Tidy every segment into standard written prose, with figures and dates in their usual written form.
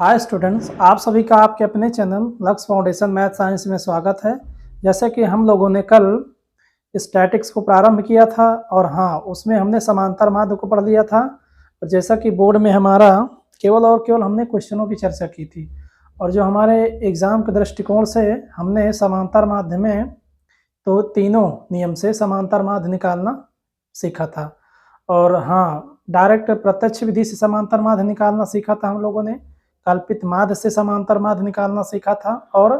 Hi students, आप सभी का आपके अपने चैनल लक्ष्य फाउंडेशन मैथ साइंस में स्वागत है। जैसे कि हम लोगों ने कल स्टैटिक्स को प्रारंभ किया था और हाँ, उसमें हमने समांतर माध्य को पढ़ लिया था। और जैसा कि बोर्ड में हमारा केवल और केवल हमने क्वेश्चनों की चर्चा की थी और जो हमारे एग्ज़ाम के दृष्टिकोण से हमने समांतर माध्य में तो तीनों नियम से समांतर माध्य निकालना सीखा था। और हाँ, डायरेक्ट प्रत्यक्ष विधि से समांतर माध्य निकालना सीखा था हम लोगों ने, कल्पित माध्य से समांतर माध्य निकालना सीखा था और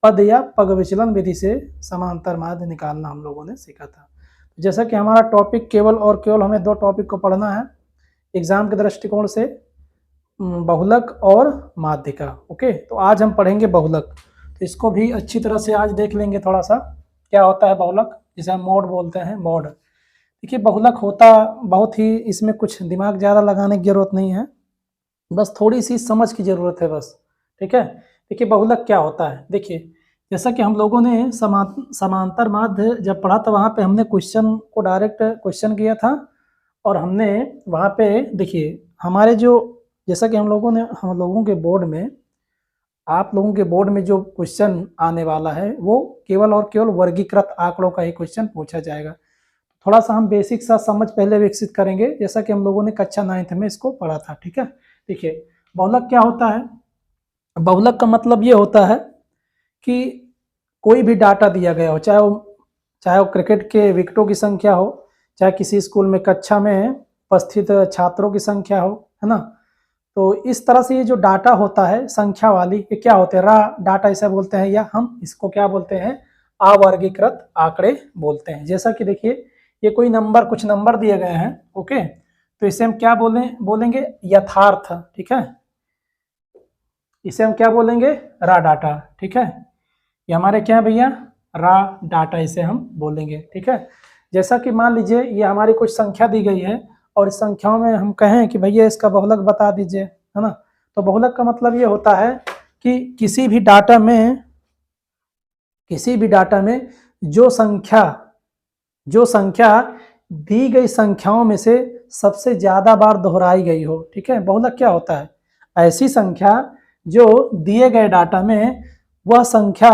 पद या पग विचलन विधि से समांतर माध्य निकालना हम लोगों ने सीखा था। जैसा कि हमारा टॉपिक केवल और केवल हमें दो टॉपिक को पढ़ना है एग्जाम के दृष्टिकोण से, बहुलक और माध्यिका। ओके, तो आज हम पढ़ेंगे बहुलक। तो इसको भी अच्छी तरह से आज देख लेंगे थोड़ा सा, क्या होता है बहुलक, जिसे हम मोड बोलते हैं। मोड देखिए, बहुलक होता बहुत ही, इसमें कुछ दिमाग ज़्यादा लगाने की जरूरत नहीं है, बस थोड़ी सी समझ की जरूरत है बस। ठीक है, देखिए बहुलक क्या होता है। देखिए, जैसा कि हम लोगों ने समांतर माध्य जब पढ़ा था, वहाँ पे हमने क्वेश्चन को डायरेक्ट क्वेश्चन किया था और हमने वहाँ पे देखिए हमारे जो, जैसा कि हम लोगों के बोर्ड में, आप लोगों के बोर्ड में जो क्वेश्चन आने वाला है वो केवल और केवल वर्गीकृत आंकड़ों का ही क्वेश्चन पूछा जाएगा। थोड़ा सा हम बेसिक सा समझ पहले विकसित करेंगे, जैसा कि हम लोगों ने कक्षा 9th में इसको पढ़ा था। ठीक है, देखिए बहुलक क्या होता है। बहुलक का मतलब ये होता है कि कोई भी डाटा दिया गया हो, चाहे वो क्रिकेट के विकेटों की संख्या हो, चाहे किसी स्कूल में कक्षा में उपस्थित छात्रों की संख्या हो, है ना। तो इस तरह से ये जो डाटा होता है संख्या वाली, ये क्या होते हैं, रा डाटा इसे बोलते हैं, या हम इसको क्या बोलते हैं, अवर्गीकृत आंकड़े बोलते हैं। जैसा कि देखिए, ये कोई नंबर, कुछ नंबर दिए गए हैं। ओके, तो इसे हम क्या बोलेंगे यथार्थ। ठीक है, इसे हम क्या बोलेंगे, रा डाटा। ठीक है, ये हमारे क्या है भैया, रा डाटा इसे हम बोलेंगे। ठीक है, जैसा कि मान लीजिए ये हमारी कुछ संख्या दी गई है और इस संख्याओं में हम कहें कि भैया इसका बहुलक बता दीजिए, है ना। तो बहुलक का मतलब ये होता है कि किसी भी डाटा में जो संख्या दी गई संख्याओं में से सबसे ज्यादा बार दोहराई गई हो। ठीक है, बहुलक क्या होता है, ऐसी संख्या जो दिए गए डाटा में वह संख्या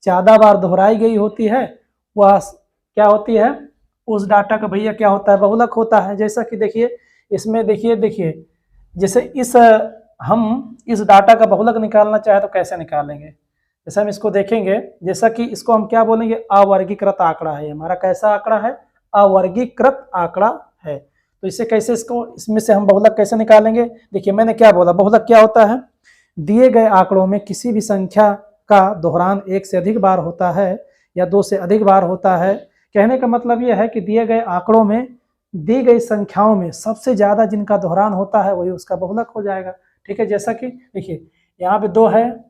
ज्यादा बार दोहराई गई होती है, वह क्या होती है, उस डाटा का भैया क्या होता है, बहुलक होता है। जैसा कि देखिए इसमें, देखिए जैसे हम इस डाटा का बहुलक निकालना चाहे तो कैसे निकालेंगे, जैसे हम इसको देखेंगे, जैसा कि इसको हम क्या बोलेंगे, अवर्गीकृत आंकड़ा है हमारा। कैसा आंकड़ा है, अवर्गीकृत आंकड़ा है। तो इससे कैसे इसमें से हम बहुलक कैसे निकालेंगे। देखिए मैंने क्या बोला, बहुलक क्या होता है, दिए गए आंकड़ों में किसी भी संख्या का दोहरान एक से अधिक बार होता है या दो से अधिक बार होता है। कहने का मतलब यह है कि दिए गए आंकड़ों में दी गई संख्याओं में सबसे ज्यादा जिनका दोहरान होता है वही उसका बहुलक हो जाएगा। ठीक है, जैसा कि देखिए यहाँ पे 2 है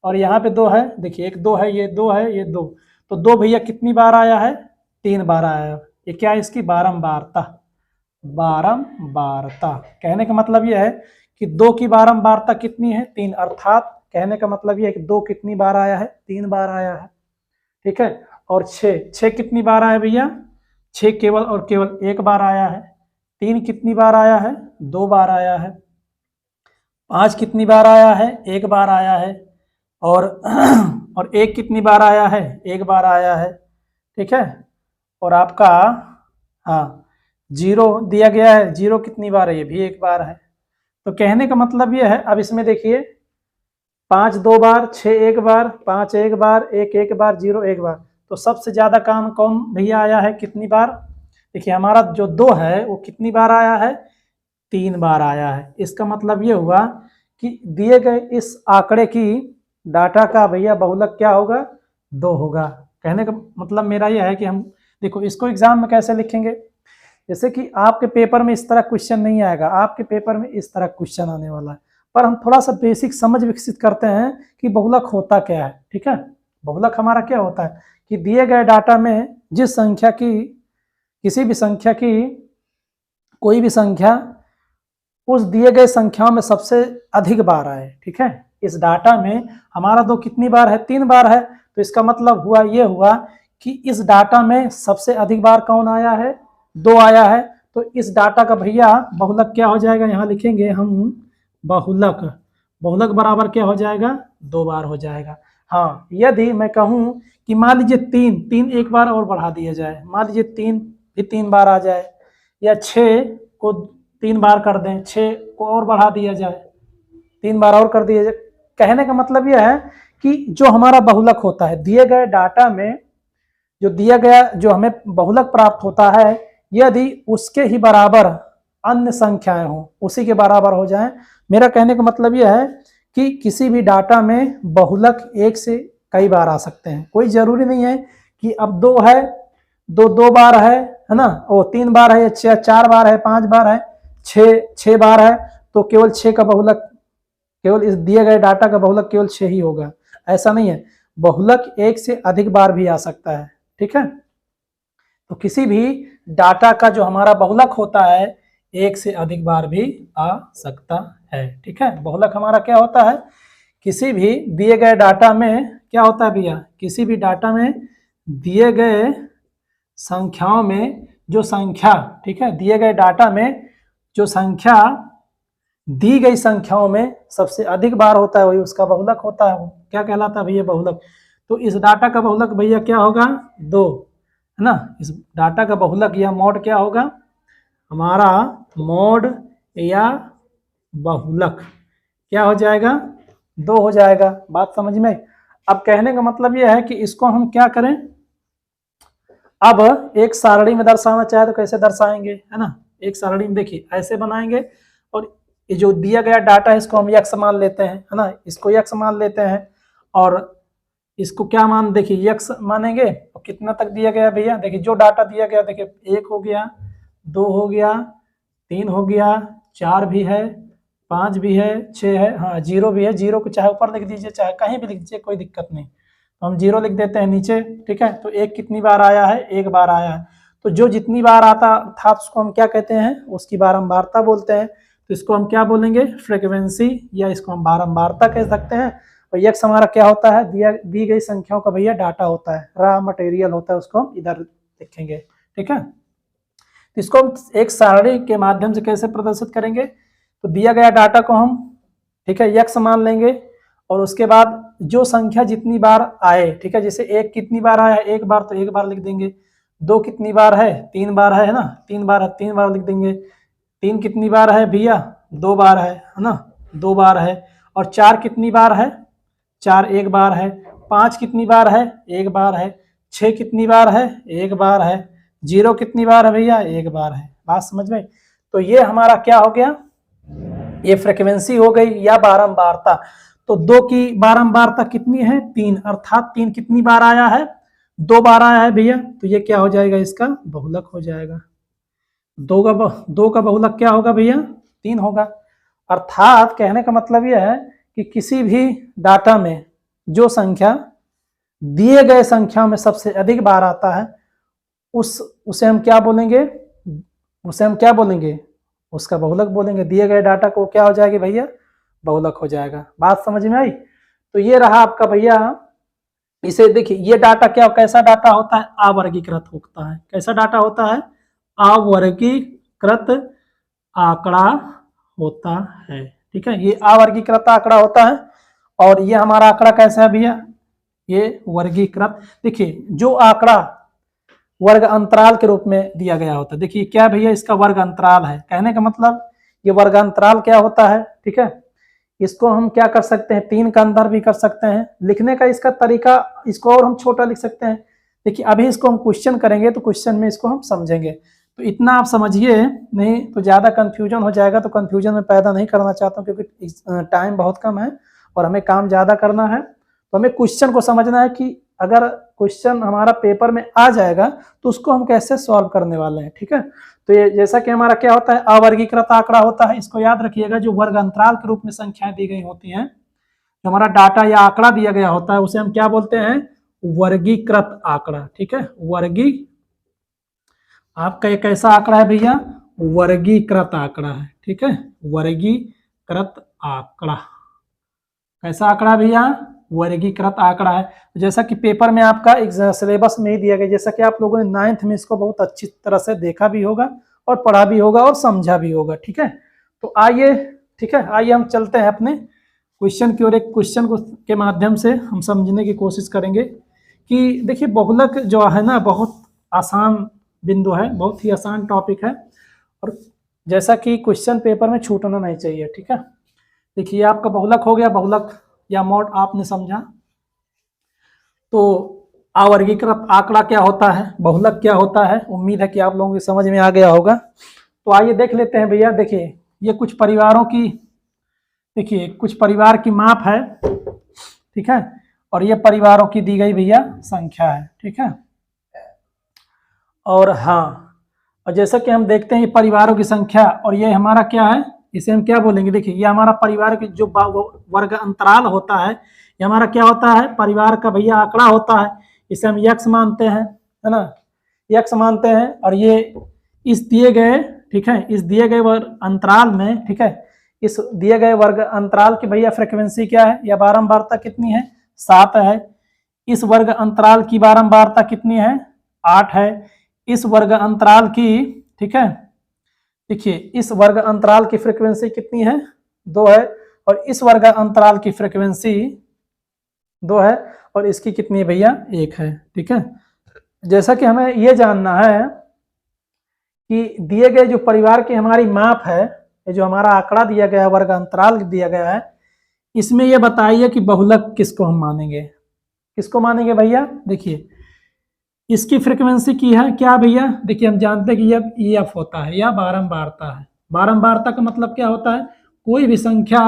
और यहाँ पे 2 है, देखिए एक 2 है, ये 2 है, ये 2, तो 2 भैया कितनी बार आया है, 3 बार आया है। ये क्या है, इसकी बारंबारता। कहने का मतलब यह है कि 2 की बारंबारता कितनी है, 3, अर्थात कहने का मतलब यह है कि 2 कितनी बार आया है, 3 बार आया है। ठीक है, और 6 कितनी बार आया भैया, 6 केवल और केवल 1 बार आया है। 3 कितनी बार आया है, 2 बार आया है। 5 कितनी बार आया है, 1 बार आया है। और 1 कितनी बार आया है, 1 बार आया है। ठीक है, और आपका हाँ 0 दिया गया है, 0 कितनी बार है, ये भी 1 बार है। तो कहने का मतलब ये है, अब इसमें देखिए 5 2 बार, 6 1 बार, 5 1 बार, 1 1 बार, 0 1 बार, तो सबसे ज्यादा काम कौन भैया आया है, कितनी बार। देखिए हमारा जो 2 है वो कितनी बार आया है, 3 बार आया है। इसका मतलब ये हुआ कि दिए गए इस आंकड़े की डाटा का भैया बहुलक क्या होगा, 2 होगा। कहने का मतलब मेरा यह है कि हम देखो इसको एग्जाम में कैसे लिखेंगे, जैसे कि आपके पेपर में इस तरह क्वेश्चन नहीं आएगा, आपके पेपर में इस तरह क्वेश्चन आने वाला है, पर हम थोड़ा सा बेसिक समझ विकसित करते हैं कि बहुलक होता क्या है। ठीक है, बहुलक हमारा क्या होता है कि दिए गए डाटा में जिस संख्या की, किसी भी संख्या की कोई भी संख्या उस दिए गए संख्याओं में सबसे अधिक बार आए। ठीक है, इस डाटा में हमारा 2 कितनी बार है, 3 बार है, तो इसका मतलब हुआ ये हुआ कि इस डाटा में सबसे अधिक बार कौन आया है, 2 आया है। तो इस डाटा का भैया बहुलक क्या हो जाएगा, यहाँ लिखेंगे हम बहुलक। बहुलक बराबर क्या हो जाएगा, 2 बार हो जाएगा। हाँ, यदि मैं कहूँ कि मान लीजिए 3 एक बार और बढ़ा दिया जाए, मान लीजिए 3 भी 3 बार आ जाए, या 6 को 3 बार कर दें, 6 को और बढ़ा दिया जाए, 3 बार और कर दिया जाए। कहने का मतलब यह है कि जो हमारा बहुलक होता है दिए गए डाटा में, जो दिया गया जो हमें बहुलक प्राप्त होता है, यदि उसके ही बराबर अन्य संख्याएं हों, उसी के बराबर हो जाएं। मेरा कहने का मतलब यह है कि किसी भी डाटा में बहुलक एक से कई बार आ सकते हैं। कोई जरूरी नहीं है कि अब 2 है, 2 बार है ना, वो 3 बार है, या 4 बार है, 5 बार है, 6 बार है, तो केवल 6 का बहुलक, केवल इस दिए गए डाटा का बहुलक केवल 6 ही होगा, ऐसा नहीं है। बहुलक एक से अधिक बार भी आ सकता है, ठीक है। तो किसी भी डाटा का जो हमारा बहुलक होता है एक से अधिक बार भी आ सकता है, ठीक है। बहुलक हमारा क्या होता है, किसी भी दिए गए डाटा में क्या होता है भैया, किसी भी डाटा में दिए गए संख्याओं में जो संख्या, ठीक है, दिए गए डाटा में जो संख्या दी गई संख्याओं में सबसे अधिक बार होता है, वही उसका बहुलक होता है। वो क्या कहलाता है भैया, बहुलक। तो इस डाटा का बहुलक भैया क्या होगा, 2, है ना। इस डाटा का बहुलक या मॉड क्या होगा हमारा, मॉड या बहुलक क्या हो जाएगा, 2 हो जाएगा। बात समझ में। अब कहने का मतलब यह है कि इसको हम क्या करें, अब एक सारणी में दर्शाना चाहे तो कैसे दर्शाएंगे, है ना। एक सारणी में देखिए ऐसे बनाएंगे, और ये जो दिया गया डाटा है इसको हम यक्स मान लेते हैं, है ना, इसको यक्स मान लेते हैं, और इसको क्या मान, देखिए यक्स मानेंगे। और कितना तक दिया गया भैया, देखिए जो डाटा दिया गया, देखिए 1 हो गया, 2 हो गया, 3 हो गया, 4 भी है, 5 भी है, 6 है, हाँ 0 भी है। 0 को चाहे ऊपर लिख दीजिए चाहे कहीं भी लिख दीजिए, कोई दिक्कत नहीं। तो हम 0 लिख देते हैं नीचे, ठीक है। तो 1 कितनी बार आया है, 1 बार आया है। तो जो जितनी बार आता था उसको हम क्या कहते हैं, उसकी बारंबारता बोलते हैं। तो इसको हम क्या बोलेंगे, फ्रीक्वेंसी, या इसको हम बारंबारता कह सकते हैं। और यक्स हमारा क्या होता है, दी गई संख्याओं का भैया डाटा होता है, रॉ मटेरियल होता है, उसको हम इधर लिखेंगे, ठीक है। तो इसको हम एक सारणी के माध्यम से कैसे प्रदर्शित करेंगे, तो दिया गया डाटा को हम, ठीक है, यक्स मान लेंगे, और उसके बाद जो संख्या जितनी बार आए, ठीक है, जैसे 1 कितनी बार आया है, 1 बार, तो 1 बार लिख देंगे। 2 कितनी बार है, 3 बार है ना, 3 बार है, 3 बार लिख देंगे। 3 कितनी बार है भैया, 2 बार है ना, 2 बार है। और 4 कितनी बार है, 4 1 बार है। 5 कितनी बार है, 1 बार है। 6 कितनी बार है, 1 बार है। 0 कितनी बार है भैया, 1 बार है। बात समझ में। तो ये हमारा क्या हो गया, ये फ्रीक्वेंसी हो गई या बारंबारता। तो 2 की बारंबारता कितनी है, 3, अर्थात 3 कितनी बार आया है, 2 बार आया है भैया। तो ये क्या हो जाएगा, इसका बहुलक हो जाएगा। 2 का बहुलक क्या होगा भैया, 3 होगा। अर्थात कहने का मतलब यह है कि किसी भी डाटा में जो संख्या दिए गए संख्या में सबसे अधिक बार आता है, उसे हम क्या बोलेंगे, उसे हम क्या बोलेंगे, उसका बहुलक बोलेंगे। दिए गए डाटा को क्या हो जाएगी भैया, बहुलक हो जाएगा। बात समझ में आई। तो ये रहा आपका भैया, इसे देखिए, ये डाटा क्या, कैसा डाटा होता है, अवर्गीकृत होता है। कैसा डाटा होता है, अवर्गीकृत आंकड़ा होता है, ठीक है। ये अवर्गीकृत आंकड़ा होता है। और ये हमारा आंकड़ा कैसा है भैया, ये वर्गीकृत। देखिए जो आंकड़ा वर्ग अंतराल के रूप में दिया गया होता है, देखिए क्या भैया, इसका वर्ग अंतराल है। कहने का मतलब ये वर्ग अंतराल क्या होता है, ठीक है। इसको हम क्या कर सकते हैं, 3 का अंदर भी कर सकते हैं। लिखने का इसका तरीका, इसको और हम छोटा लिख सकते हैं। देखिए अभी इसको हम क्वेश्चन करेंगे तो क्वेश्चन में इसको हम समझेंगे। तो इतना आप समझिए, नहीं तो ज़्यादा कंफ्यूजन हो जाएगा। तो कंफ्यूजन में पैदा नहीं करना चाहता हूँ, क्योंकि टाइम बहुत कम है और हमें काम ज़्यादा करना है। तो हमें क्वेश्चन को समझना है कि अगर क्वेश्चन हमारा पेपर में आ जाएगा तो उसको हम कैसे सॉल्व करने वाले हैं, ठीक है। तो ये जैसा कि हमारा क्या होता है, अवर्गीकृत आंकड़ा होता है। इसको याद रखिएगा, जो वर्ग अंतराल के रूप में संख्याएं दी गई होती हैं, जो हमारा डाटा या आंकड़ा दिया गया होता है, उसे हम क्या बोलते हैं, वर्गीकृत आंकड़ा, ठीक है। आपका एक ऐसा आंकड़ा है भैया, वर्गीकृत आंकड़ा है, ठीक है। वर्गीकृत आंकड़ा, कैसा आंकड़ा भैया, वर्गीकृत आंकड़ा है। जैसा कि पेपर में आपका सिलेबस में ही दिया गया, जैसा कि आप लोगों ने 9th में इसको बहुत अच्छी तरह से देखा भी होगा और पढ़ा भी होगा और समझा भी होगा, ठीक है। तो आइए, ठीक है, आइए हम चलते हैं अपने क्वेश्चन की ओर एक क्वेश्चन को के माध्यम से हम समझने की कोशिश करेंगे कि देखिए बहुलक जो है ना बहुत आसान बिंदु है, बहुत ही आसान टॉपिक है और जैसा कि क्वेश्चन पेपर में छूटना नहीं चाहिए। ठीक है, देखिए आपका बहुलक हो गया, बहुलक या मॉड आपने समझा। तो अवर्गीकृत आंकड़ा क्या होता है, बहुलक क्या होता है, उम्मीद है कि आप लोगों की समझ में आ गया होगा। तो आइए देख लेते हैं भैया। देखिए ये कुछ परिवारों की, देखिए कुछ परिवार की माप है, ठीक है, और ये परिवारों की दी गई भैया संख्या है। ठीक है, और हाँ, और जैसा कि हम देखते हैं ये परिवारों की संख्या और ये हमारा क्या है, इसे हम क्या बोलेंगे, देखिए ये हमारा परिवार की जो वर्ग अंतराल होता है, ये हमारा क्या होता है, परिवार का भैया आंकड़ा होता है। इसे हम यक्स मानते हैं, है ना, यक्स मानते हैं। और ये इस दिए गए, ठीक है, इस दिए गए वर्ग अंतराल में, ठीक है, इस दिए गए वर्ग अंतराल की भैया फ्रीक्वेंसी क्या है या बारंबारता कितनी है, 7 है। इस वर्ग अंतराल की बारंबारता कितनी है, 8 है। इस वर्ग अंतराल की, ठीक है, देखिए इस वर्ग अंतराल की फ्रीक्वेंसी कितनी है, 2 है। और इस वर्ग अंतराल की फ्रीक्वेंसी 2 है और इसकी कितनी है भैया, 1 है। ठीक है, जैसा कि हमें यह जानना है कि दिए गए जो परिवार की हमारी माप है, ये जो हमारा आंकड़ा दिया गया है, वर्ग अंतराल दिया गया है, इसमें यह बताइए कि बहुलक किसको हम मानेंगे, किसको मानेंगे भैया। देखिए इसकी फ्रीक्वेंसी की है क्या भैया, देखिए हम जानते हैं कि ये एफ होता है या बारंबारता है। बारंबारता का मतलब क्या होता है, कोई भी संख्या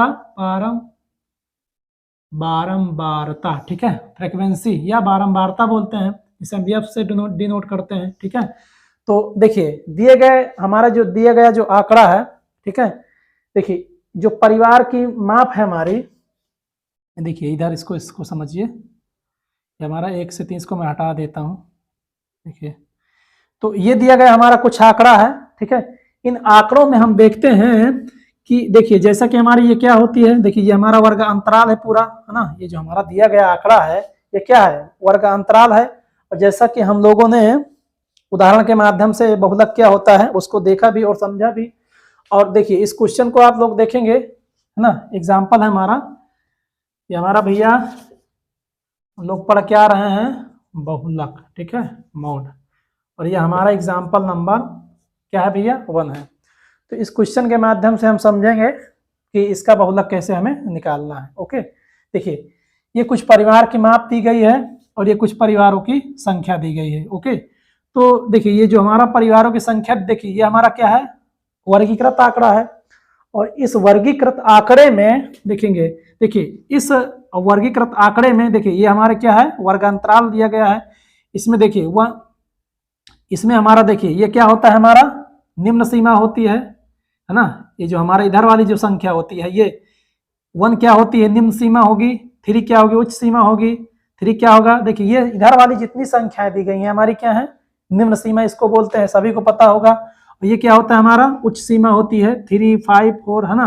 बारंबारता, ठीक है, फ्रीक्वेंसी या बारंबारता बोलते हैं, इसे हम एफ से डिनोट करते हैं। ठीक है, तो देखिए दिए गए हमारा जो दिया गया जो आंकड़ा है, ठीक है, देखिए जो परिवार की माप है हमारी, देखिए इधर इसको समझिए, हमारा 1 से 30 को मैं हटा देता हूं। देखिए तो ये दिया गया हमारा कुछ आंकड़ा है, ठीक है। इन आंकड़ों में हम देखते हैं कि देखिए जैसा कि हमारी ये क्या होती है, देखिए ये हमारा वर्ग अंतराल है पूरा, है ना, ये जो हमारा दिया गया आंकड़ा है ये क्या है, वर्ग अंतराल है। और जैसा कि हम लोगों ने उदाहरण के माध्यम से बहुलक क्या होता है उसको देखा भी और समझा भी। और देखिए इस क्वेश्चन को आप लोग देखेंगे, है ना, एग्जाम्पल है हमारा, ये हमारा भैया हम लोग पढ़ क्या रहे हैं, बहुलक, ठीक है, मॉड, और ये हमारा एग्जाम्पल नंबर क्या है भैया, 1 है। तो इस क्वेश्चन के माध्यम से हम समझेंगे कि इसका बहुलक कैसे हमें निकालना है। ओके, देखिए ये कुछ परिवार की माप दी गई है और ये कुछ परिवारों की संख्या दी गई है। ओके, तो देखिए ये जो हमारा परिवारों की संख्या, देखिए ये हमारा क्या है, वर्गीकृत आंकड़ा है। और इस वर्गीकृत आंकड़े में देखेंगे, देखिए इस वर्गीकृत आंकड़े में देखिए ये हमारे क्या है, वर्ग अंतराल दिया गया है। इसमें देखिए वह, इसमें हमारा देखिए ये क्या होता है, हमारा निम्न सीमा होती है ना, ये जो हमारा इधर वाली जो संख्या होती है ये 1 क्या होती है, निम्न सीमा होगी, 3 क्या होगी, उच्च सीमा होगी, 3 क्या होगा, देखिए ये इधर वाली जितनी संख्याएं दी गई हैं हमारी क्या है, निम्न सीमा इसको बोलते हैं, सभी को पता होगा। और ये क्या होता है, हमारा उच्च सीमा होती है 3, 5, 4, है ना,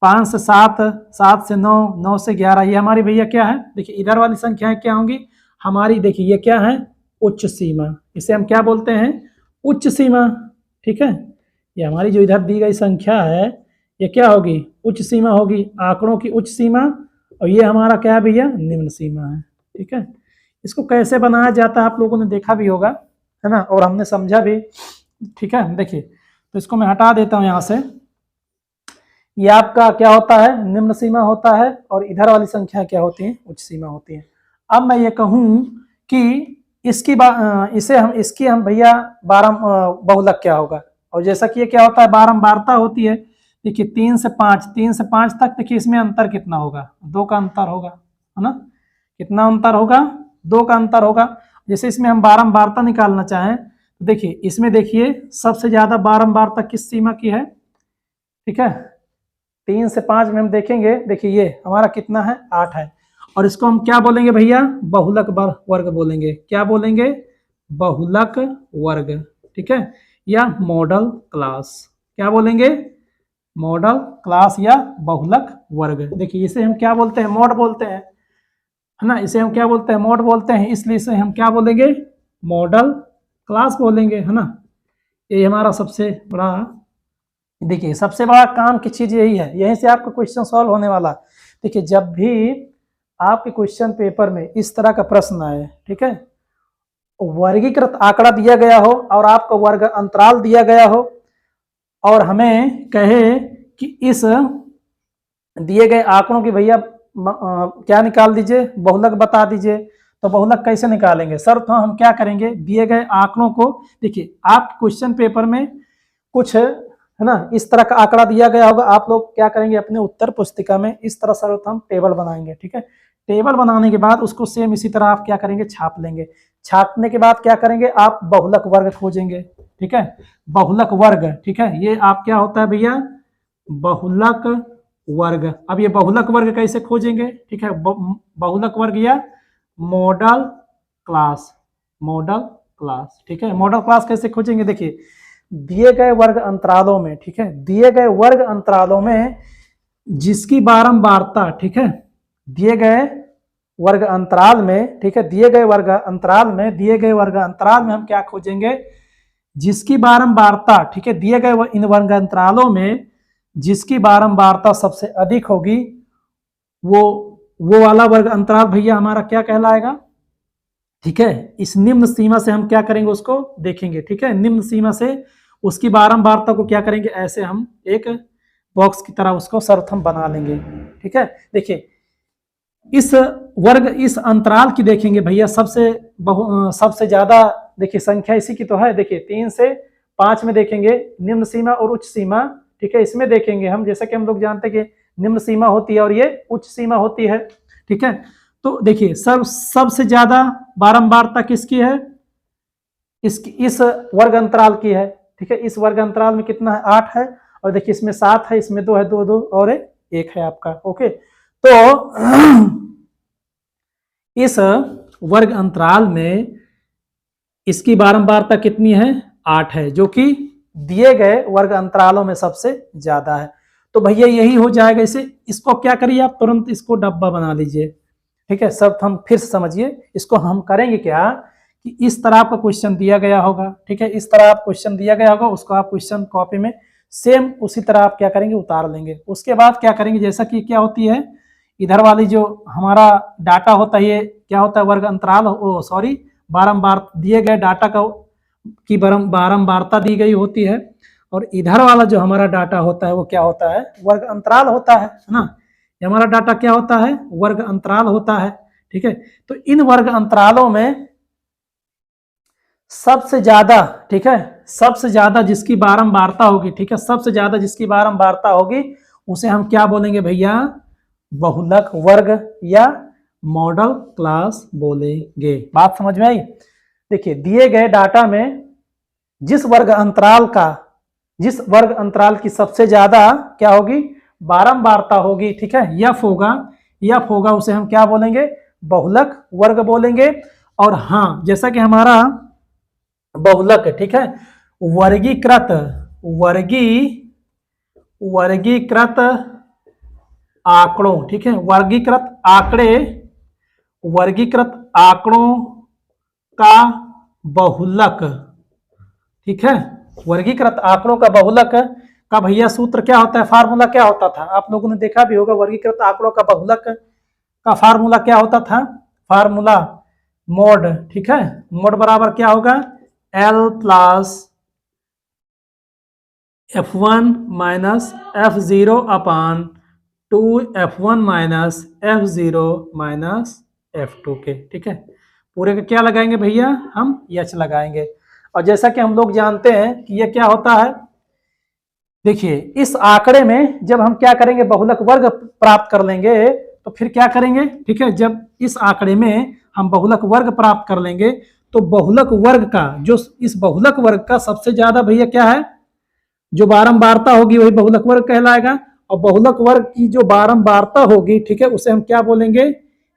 5 से 7, 7 से 9, 9 से 11, ये हमारी भैया क्या है, देखिए इधर वाली संख्याएं क्या होंगी हमारी, देखिए ये क्या है, उच्च सीमा, इसे हम क्या बोलते हैं, उच्च सीमा। ठीक है, ये हमारी जो इधर दी गई संख्या है ये क्या होगी, उच्च सीमा होगी, आंकड़ों की उच्च सीमा। और ये हमारा क्या है भैया, निम्न सीमा है। ठीक है, इसको कैसे बनाया जाता है आप लोगों ने देखा भी होगा, है ना, और हमने समझा भी। ठीक है, देखिए तो इसको मैं हटा देता हूं यहां से, ये आपका क्या होता है, निम्न सीमा होता है, और इधर वाली संख्या क्या होती है, उच्च सीमा होती है। अब मैं ये कहूं कि इसकी इसकी हम भैया बहुलक क्या होगा, और जैसा कि ये क्या होता है, बारंबारता होती है। देखिए 3 से 5 तक, देखिए इसमें अंतर कितना होगा, 2 का अंतर होगा, है ना, कितना अंतर होगा, 2 का अंतर होगा। जैसे इसमें हम बारंबारता निकालना चाहें तो देखिए इसमें देखिए सबसे ज्यादा बारंबारता किस सीमा की है, ठीक है, 3 से 5 में हम देखेंगे, देखिए ये हमारा कितना है, 8 है। और इसको हम क्या बोलेंगे भैया, बहुलक वर्ग बोलेंगे, क्या बोलेंगे, बहुलक वर्ग। ठीक है, या मॉडल क्लास, क्या बोलेंगे, मॉडल क्लास या बहुलक वर्ग। देखिए इसे हम क्या बोलते हैं, मॉड बोलते हैं, है ना, इसे हम क्या बोलते हैं, मॉड बोलते हैं, इसलिए इसे हम क्या बोलेंगे, मॉडल क्लास बोलेंगे, है ना। ये हमारा सबसे बड़ा, देखिए सबसे बड़ा काम की चीज यही है, यहीं से आपका क्वेश्चन सॉल्व होने वाला। देखिए जब भी आपके क्वेश्चन पेपर में इस तरह का प्रश्न आए, ठीक है, वर्गीकृत आंकड़ा दिया गया हो और आपको वर्ग अंतराल दिया गया हो और हमें कहे कि इस दिए गए आंकड़ों की भैया क्या निकाल दीजिए, बहुलक बता दीजिए, तो बहुलक कैसे निकालेंगे सर? तो हम क्या करेंगे, दिए गए आंकड़ों को, देखिए आप क्वेश्चन पेपर में कुछ है ना इस तरह का आंकड़ा दिया गया होगा, आप लोग क्या करेंगे अपने उत्तर पुस्तिका में इस तरह सर्वप्रथम टेबल बनाएंगे, ठीक है। टेबल बनाने के बाद उसको सेम इसी तरह आप क्या करेंगे, छाप लेंगे। छापने के बाद क्या करेंगे, आप बहुलक वर्ग खोजेंगे, ठीक है, बहुलक वर्ग, ठीक है। ये आप क्या होता है भैया, बहुलक वर्ग। अब ये बहुलक वर्ग कैसे खोजेंगे, ठीक है, बहुलक वर्ग या मॉडल क्लास, मॉडल क्लास, ठीक है। मॉडल क्लास कैसे खोजेंगे, देखिए दिए गए वर्ग अंतरालों में, ठीक है, दिए गए वर्ग अंतरालों में जिसकी बारंबारता, ठीक है, दिए गए वर्ग अंतराल में, ठीक है, दिए गए वर्ग अंतराल में, दिए गए वर्ग अंतराल में हम क्या खोजेंगे, जिसकी बारंबारता, ठीक है, दिए गए इन वर्ग अंतरालों में जिसकी बारंबारता सबसे अधिक होगी वो वाला वर्ग अंतराल भैया हमारा क्या कहलाएगा, ठीक है। इस निम्न सीमा से हम क्या करेंगे, उसको देखेंगे, ठीक है, निम्न सीमा से उसकी बारंबारता को क्या करेंगे, ऐसे हम एक बॉक्स की तरह उसको सर्वप्रथम बना लेंगे, ठीक है। देखिए इस वर्ग इस अंतराल की देखेंगे भैया सबसे ज्यादा, देखिए संख्या इसी की तो है, देखिए 3 से 5 में देखेंगे निम्न सीमा और उच्च सीमा, ठीक है, इसमें देखेंगे हम, जैसा कि हम लोग जानते हैं कि निम्न सीमा होती है और ये उच्च सीमा होती है, ठीक है। तो देखिए सबसे ज्यादा बारंबारता किसकी है, इस वर्ग अंतराल की है, ठीक है। इस वर्ग अंतराल में कितना है, 8 है, और देखिए इसमें 7 है, इसमें 2 है, 2 2 और 1 है आपका, ओके। तो इस वर्ग अंतराल में इसकी बारंबारता कितनी है, 8 है, जो कि दिए गए वर्ग अंतरालों में सबसे ज्यादा है। तो भैया यही हो जाएगा, इसे इसको क्या करिए आप तुरंत इसको डब्बा बना लीजिए, ठीक है। सब हम फिर से समझिए, इसको हम करेंगे क्या कि इस तरह आपका क्वेश्चन दिया गया होगा, ठीक है, इस तरह आप क्वेश्चन दिया गया होगा, उसको आप क्वेश्चन कॉपी में सेम उसी तरह आप क्या करेंगे, उतार लेंगे। उसके बाद क्या करेंगे, जैसा कि क्या होती है इधर वाली जो हमारा डाटा होता है, ये क्या होता है, वर्ग अंतराल, सॉरी बारंबार दिए गए डाटा की बारंबारता दी गई होती है, और इधर वाला जो हमारा डाटा होता है वो क्या होता है, वर्ग अंतराल होता है ना। ये हमारा डाटा क्या होता है, वर्ग अंतराल होता है, ठीक है। तो इन वर्ग अंतरालों में सबसे ज्यादा, ठीक है, सबसे ज्यादा जिसकी बारंबारता होगी, ठीक है, सबसे ज्यादा जिसकी बारंबारता होगी उसे हम क्या बोलेंगे भैया, बहुलक वर्ग या मॉडल क्लास बोलेंगे। बात समझ में आई? देखिए दिए गए डाटा में जिस वर्ग अंतराल की सबसे ज्यादा क्या होगी, बारंबारता होगी, ठीक है, एफ होगा, उसे हम क्या बोलेंगे, बहुलक वर्ग बोलेंगे। और हाँ, जैसा कि हमारा बहुलक, ठीक है, वर्गीकृत आंकड़ों, ठीक है, वर्गीकृत आंकड़ों का बहुलक, ठीक है, वर्गीकृत आंकड़ों का बहुलक का भैया सूत्र क्या होता है, फार्मूला क्या होता था, आप लोगों ने देखा भी होगा, वर्गीकृत आंकड़ों का बहुलक का फार्मूला क्या होता था, फार्मूला मोड, ठीक है, मोड बराबर क्या होगा, L plus F1 minus F0 अपान 2F1 minus F0 minus F2 के, ठीक है। पूरे का क्या लगाएंगे भैया, हम H लगाएंगे। और जैसा कि हम लोग जानते हैं कि ये क्या होता है, देखिए इस आंकड़े में जब हम क्या करेंगे, बहुलक वर्ग प्राप्त कर लेंगे, तो फिर क्या करेंगे, ठीक है, जब इस आंकड़े में हम बहुलक वर्ग प्राप्त कर लेंगे तो बहुलक वर्ग का इस बहुलक वर्ग का सबसे ज्यादा भैया क्या है, जो बारंबारता होगी वही बहुलक वर्ग कहलाएगा। और बहुलक वर्ग की जो बारंबारता होगी, ठीक है, उसे हम क्या बोलेंगे,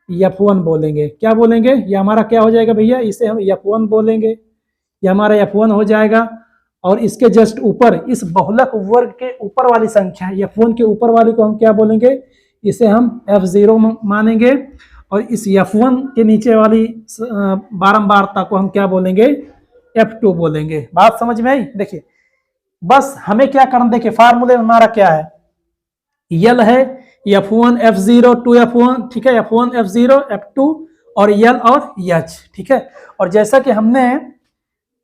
F1 बोलेंगे। क्या बोलेंगे, ये हमारा क्या हो जाएगा भैया, इसे हम F1 बोलेंगे, ये हमारा F1 हो जाएगा। और इसके जस्ट ऊपर इस बहुलक वर्ग के ऊपर वाली संख्या F1 के ऊपर वाली को हम क्या बोलेंगे, इसे हम F0 मानेंगे। और इस F1 के नीचे वाली बारंबारता को हम क्या बोलेंगे, F2 बोलेंगे। बात समझ में आई? देखिए बस हमें क्या करना, देखिए फार्मूले में हमारा क्या है, यल है, F1 F0 2F1, ठीक है, F1 F0 F2 और L और H, ठीक है। और जैसा कि हमने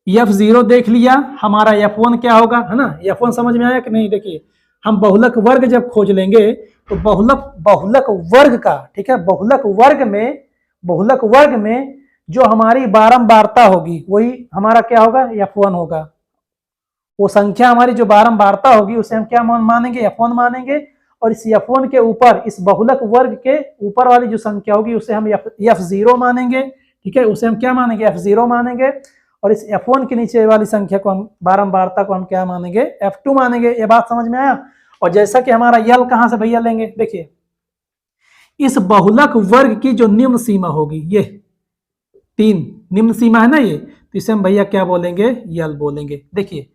F0 देख लिया, हमारा F1 क्या होगा, है ना, F1 समझ में आया कि नहीं। देखिए हम बहुलक वर्ग जब खोज लेंगे तो बहुलक वर्ग का, ठीक है, बहुलक वर्ग में जो हमारी बारंबारता होगी वही हमारा क्या होगा, F1 होगा। वो संख्या हमारी जो बारंबारता होगी उसे हम क्या मानेंगे, F1 मानेंगे। और इस F1 के ऊपर, इस बहुलक वर्ग के ऊपर वाली जो संख्या होगी उसे हम F0 मानेंगे, ठीक है, उसे हम क्या मानेंगे, F0 मानेंगे। और इस F1 के नीचे वाली संख्या को हम, बारंबारता को हम क्या मानेंगे, F2 मानेंगे। ये बात समझ में आया। और जैसा कि हमारा यल कहां से भैया लेंगे, देखिए इस बहुलक वर्ग की जो निम्न सीमा होगी, ये 3 निम्न सीमा है ना ये, तो इसे हम भैया क्या बोलेंगे, यल बोलेंगे। देखिए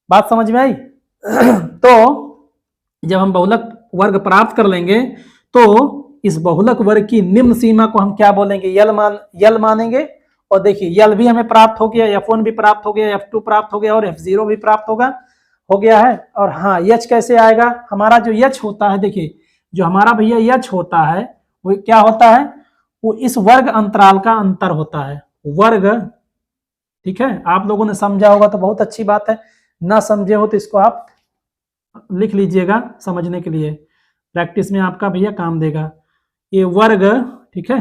बात समझ में आई। तो जब हम बहुलक वर्ग प्राप्त कर लेंगे तो इस बहुलक वर्ग की निम्न सीमा को हम क्या बोलेंगे, यल मानेंगे। और देखिए यल भी हमें प्राप्त हो गया, F1 भी प्राप्त हो गया, F2 प्राप्त हो गया और F0 भी प्राप्त हो गया है। और हाँ H कैसे आएगा, हमारा जो H होता है, देखिए जो हमारा भैया H होता है वो क्या होता है, वो इस वर्ग अंतराल का अंतर होता है, वर्ग, ठीक है। आप लोगों ने समझा होगा तो बहुत अच्छी बात है, ना समझे हो तो इसको आप लिख लीजिएगा समझने के लिए, प्रैक्टिस में आपका भैया काम देगा। ये वर्ग, ठीक है,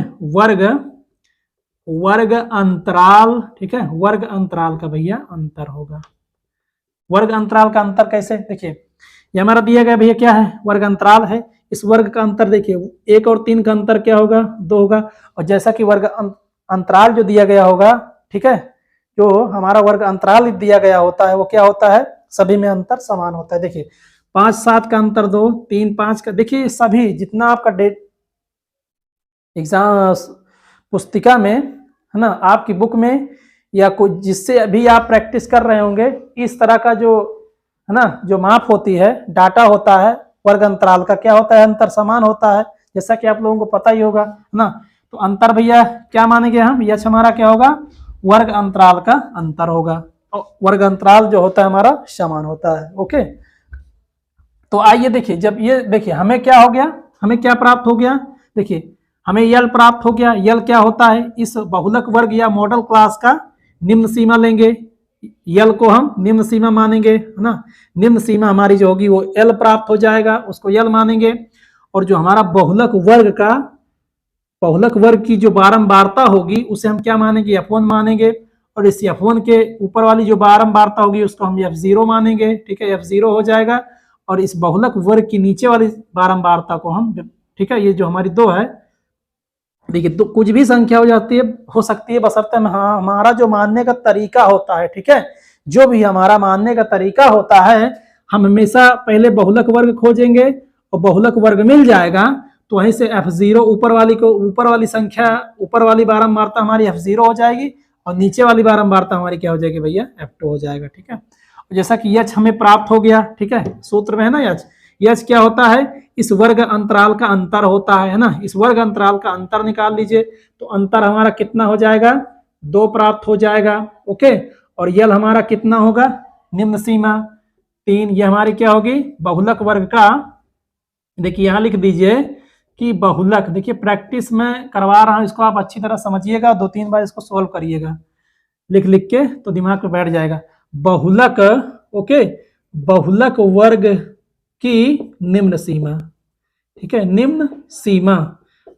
वर्ग अंतराल, ठीक है, वर्ग अंतराल का भैया अंतर होगा। वर्ग अंतराल का अंतर कैसे, देखिए ये हमारा दिया गया भैया क्या है, वर्ग अंतराल है। इस वर्ग का अंतर देखिए 1 और 3 का अंतर क्या होगा, 2 होगा। और जैसा कि वर्ग अंतराल जो दिया गया होगा, ठीक है, जो हमारा वर्ग अंतराल दिया गया होता है वो क्या होता है, सभी में अंतर समान होता है। देखिए 5 7 का अंतर 2, 3 5 का, देखिए सभी जितना आपका डेट एग्जाम पुस्तिका में है ना, आपकी बुक में या कुछ जिससे अभी आप प्रैक्टिस कर रहे होंगे, इस तरह का जो है ना, जो माप होती है, डाटा होता है वर्ग अंतराल का, क्या होता है, अंतर समान होता है, जैसा कि आप लोगों को पता ही होगा, है ना। तो अंतर भैया क्या मानेंगे हम, यह हमारा क्या होगा, वर्ग अंतराल का अंतर होगा। और वर्ग अंतराल जो होता है हमारा समान होता है। ओके, तो आइए देखिए, जब ये देखिए हमें क्या हो गया, हमें क्या प्राप्त हो गया, देखिए हमें यल प्राप्त हो गया। यल क्या होता है, इस बहुलक वर्ग या मॉडल क्लास का निम्न सीमा लेंगे, यल को हम निम्न सीमा मानेंगे, है ना। निम्न सीमा हमारी जो होगी वो एल प्राप्त हो जाएगा, उसको यल मानेंगे। और जो हमारा बहुलक वर्ग की जो बारंबारता होगी उसे हम क्या मानेंगे, F1 मानेंगे। और इस F1 के ऊपर वाली जो बारंबारता होगी उसको हम F0 मानेंगे, ठीक है, F0 हो जाएगा। और इस बहुलक वर्ग की नीचे वाली बारंबारता को हम, ठीक है, ये जो हमारी 2 है, देखिए तो कुछ भी संख्या हो सकती है बशर्ते हमारा जो मानने का तरीका होता है, ठीक है, जो भी हमारा मानने का तरीका होता है, हम हमेशा पहले बहुलक वर्ग खोजेंगे और बहुलक वर्ग मिल जाएगा तो वहीं से F0 ऊपर वाली संख्या, ऊपर वाली बारंबारता हमारी F0 हो जाएगी और नीचे वाली बारंबारता हमारी क्या हो जाएगी भैया, F2 हो जाएगा, ठीक है। जैसा कि यच हमें प्राप्त हो गया, ठीक है, सूत्र में है ना यच क्या होता है, इस वर्ग अंतराल का अंतर होता है ना। इस वर्ग अंतराल का अंतर निकाल लीजिए तो अंतर हमारा कितना हो जाएगा, 2 प्राप्त हो जाएगा। ओके, और यल हमारा कितना होगा, निम्न सीमा 3, ये हमारी क्या होगी, बहुलक वर्ग का, देखिए यहां लिख दीजिए कि बहुलक, देखिए प्रैक्टिस में करवा रहा हूं, इसको आप अच्छी तरह समझिएगा, 2-3 बार इसको सोल्व करिएगा लिख लिख के, तो दिमाग में बैठ जाएगा। बहुलक, ओके, बहुलक वर्ग की निम्न सीमा, ठीक है, निम्न सीमा,